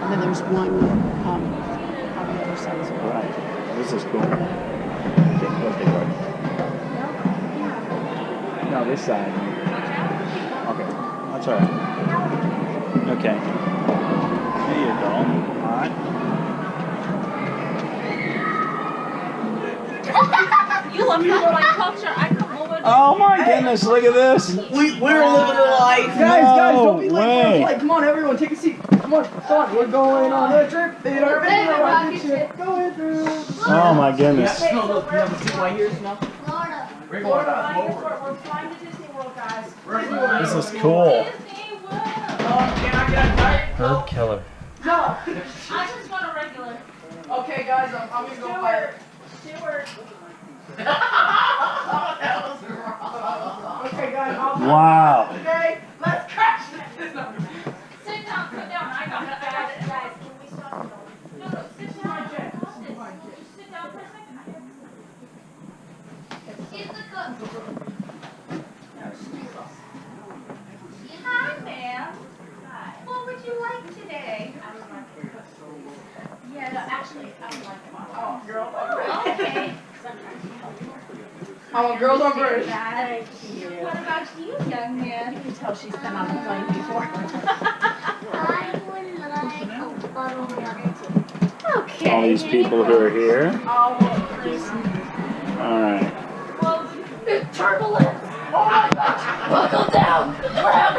and then there's one on the other side as well. Right. This is cool. Okay, go take one. No, this side. Okay, that's all right. Okay. There you go. All right. You look like my culture. I come over. Oh my goodness! Look at this. We're living a life. Guys, don't be late for way. the flight. Come on, everyone, take a seat. Come on, we're going on a trip in our favorite rocket ship. Going through. Oh my goodness. No, look, you haven't seen my ears now. Florida. We're going to We're flying to Disney World, guys. This is cool. Disney World. Can I get a diet? Herb killer. No. I just want a regular. Okay, guys, I'm gonna go fire. Stewart. Okay, guys, Wow. okay, let's crash this. Sit down. I got it. Guys, can we stop? No, sit down. Sit down for a second. She's the cook. Hi, ma'am. What would you like today? Yes, actually, I would like them all. Oh, girl. Okay. I want girls on birds. Thank you. What about you, young man? You can tell she's been on the plane before. I would like a bottle of water too. Okay. All these people who are here. Oh, please. All right. Well, big turbulence. Oh my gosh. Buckle down. Grab.